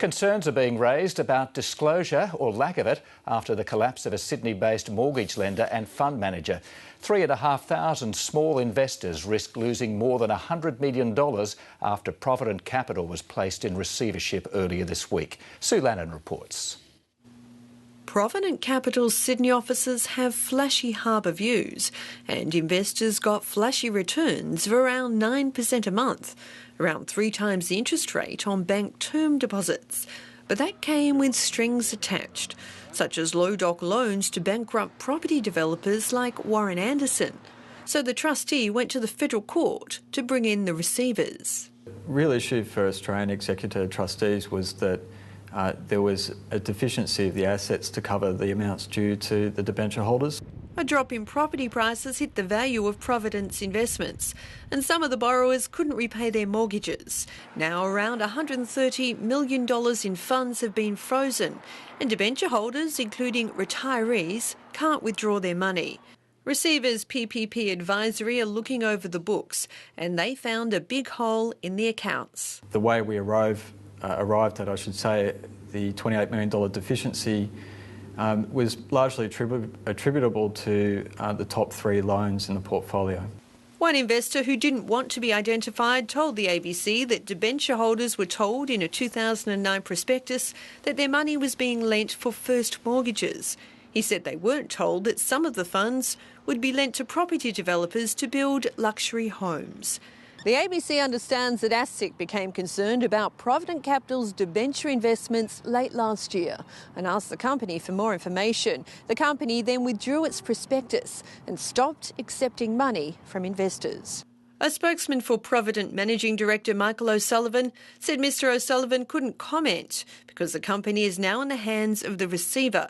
Concerns are being raised about disclosure, or lack of it, after the collapse of a Sydney-based mortgage lender and fund manager. 3,500 small investors risked losing more than $100 million after Provident Capital was placed in receivership earlier this week. Sue Lannon reports. Provident Capital's Sydney offices have flashy harbour views, and investors got flashy returns of around 9% a month, around 3 times the interest rate on bank term deposits. But that came with strings attached, such as low doc loans to bankrupt property developers like Warren Anderson. So the trustee went to the federal court to bring in the receivers. The real issue for Australian executor trustees was that there was a deficiency of the assets to cover the amounts due to the debenture holders. A drop in property prices hit the value of Provident's investments, and some of the borrowers couldn't repay their mortgages. Now around $130 million in funds have been frozen, and debenture holders, including retirees, can't withdraw their money. Receivers PPP Advisory are looking over the books, and they found a big hole in the accounts. The way we arrived at, I should say, the $28 million deficiency was largely attributable to the top 3 loans in the portfolio. One investor who didn't want to be identified told the ABC that debenture holders were told in a 2009 prospectus that their money was being lent for first mortgages. He said they weren't told that some of the funds would be lent to property developers to build luxury homes. The ABC understands that ASIC became concerned about Provident Capital's debenture investments late last year and asked the company for more information. The company then withdrew its prospectus and stopped accepting money from investors. A spokesman for Provident Managing Director Michael O'Sullivan said Mr O'Sullivan couldn't comment because the company is now in the hands of the receiver.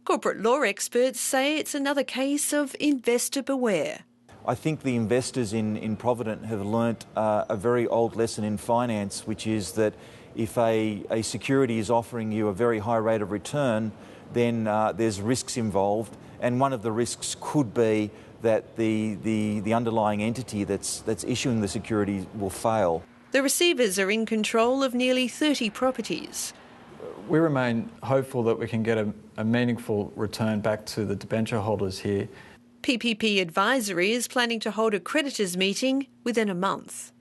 Corporate law experts say it's another case of investor beware. I think the investors in Provident have learnt a very old lesson in finance, which is that if a security is offering you a very high rate of return, then there's risks involved, and one of the risks could be that the underlying entity that's issuing the security will fail. The receivers are in control of nearly 30 properties. We remain hopeful that we can get a meaningful return back to the debenture holders here. PPP Advisory is planning to hold a creditors' meeting within a month.